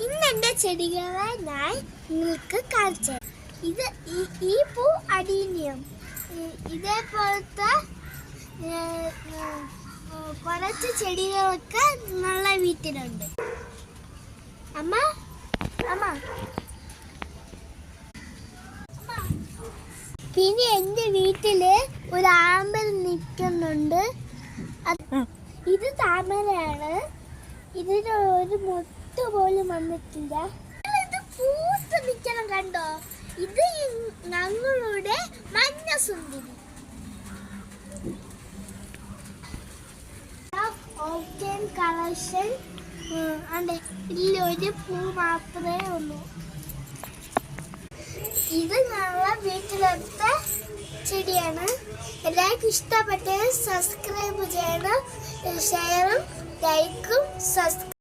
ഇന്ന് എൻ്റെ ചെടികളെ ഞാൻ നിങ്ങൾക്ക് കാണിച്ചു. ഇത് ഈ പൂ അടീനിയം. ഇതേപോലത്തെ കുറച്ച് ചെടികളൊക്കെ നിങ്ങളുടെ വീട്ടിലുണ്ട്. അമ്മ അമ്മ പിന്നെ എൻ്റെ വീട്ടില് ഒരു ആമ്പൽ നിൽക്കുന്നുണ്ട്. ഇത് താമരയാണ്. ഇതിന് ഒരു മുട്ട് പോലും വന്നിട്ടില്ല. ഇത് പൂത്ത് നിൽക്കണം, കണ്ടോ? ഇത് ഞങ്ങളുടെ മഞ്ഞ സുന്ദരി. ഓപ്പൺ കളക്ഷൻ ഇല്ല, ഒരു പൂ മാത്രമേ ഉള്ളൂ. ഇത് ഞങ്ങളെ വീട്ടിലത്തെ ചെടിയാണ്. എല്ലാവർക്കും ഇഷ്ടപ്പെട്ടത് സബ്സ്ക്രൈബ് ചെയ്യണം, ഷെയറും ലൈക്കും സബ്സ്ക്രൈബ്